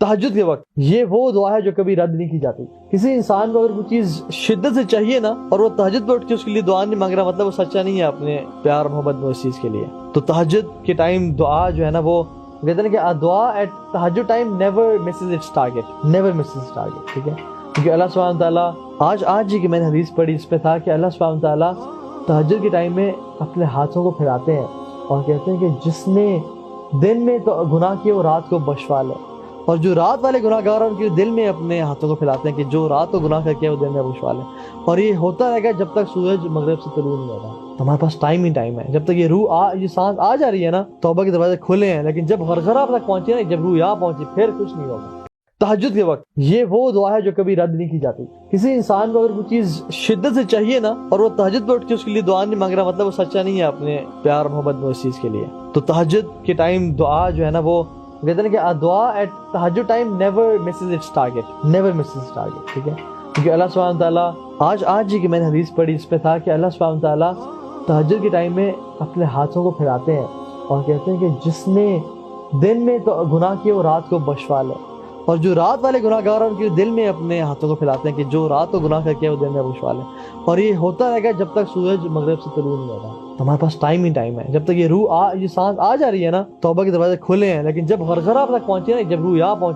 تہجد کے وقت یہ وہ دعا ہے جو کبھی رد نہیں کی جاتی. کسی انسان کو اگر کوئی چیز شدت سے چاہیے نا اور وہ تہجد پہ اٹھ کے اس کے لیے دعا نہیں مانگ رہا، مطلب وہ سچا نہیں ہے اپنے پیار محبت میں اس چیز کے لیے. تو تہجد کے ٹائم دعا جو ہے نا، وہ کہتے ہیں کہ دعا ایٹ تہجد time never Mrs its target, never Mrs its target. ٹھیک ہے، کیونکہ اللہ سبحانہ تعالیٰ آج ہی کہ میں نے حدیث پڑھی اس پہ تھا کہ اللہ سبحانہ تعالیٰ تہجد کے ٹائم میں اپنے ہاتھوں کو پھیلاتے ہیں اور کہتے ہیں کہ جس نے دن میں تو گناہ کیے وہ رات کو بخشوا لے، اور جو رات والے گناہ گار ہیں ان کے دل میں اپنے ہاتھوں کو پھیلاتے ہیں کہ جو رات کو گناہ کر کے وہ دن میں بخشوا لے. اور یہ ہوتا رہے گا جب تک سورج مغرب سے طلوع نہیں ہوگا. ہمارے پاس ٹائم ہی ٹائم ہے. جب تک یہ یہ سانس آ جا رہی ہے نا، توبہ کے دروازے کھلے ہیں، لیکن جب غرغرہ تک پہنچے نا، جب روح یہاں پہنچی، پھر کچھ نہیں ہوگا. تہجد کے وقت یہ وہ دعا ہے جو کبھی رد نہیں کی جاتی. کسی انسان کو اگر کوئی چیز شدت سے چاہیے نا اور وہ تہجد پہ اٹھ کے اس کے لیے دعا نہیں مانگ رہا، مطلب وہ سچا نہیں ہے اپنے پیار محبت میں اس چیز کے لیے. تو تہجد کے ٹائم دعا جو ہے نا، وہ کہتے ہیں کہ دعا ایٹ تہجد time never Mrs its target, never Mrs its target. ٹھیک ہے، کیونکہ اللہ سبحانہ تعالیٰ آج ہی کہ میں نے حدیث پڑھی اس پہ تھا کہ اللہ سبحانہ تعالیٰ تہجد کے ٹائم میں اپنے ہاتھوں کو پھیلاتے ہیں اور کہتے ہیں کہ جس نے دن میں تو گناہ کیے وہ رات کو بخشوا لے، اور جو رات والے گناہ گار ہیں ان کے دل میں اپنے ہاتھوں کو پھیلاتے ہیں کہ جو رات کو گناہ کر کے وہ دن میں بخشوا لے. اور یہ ہوتا رہے گا جب تک سورج مغرب سے طلوع نہیں ہوگا. ہمارے پاس ٹائم ہی ٹائم ہے. جب تک یہ سانس آ جا رہی ہے نا، توبہ کے دروازے کھلے ہیں، لیکن جب غرغرہ تک پہنچے نا، جب روح یہاں پہنچے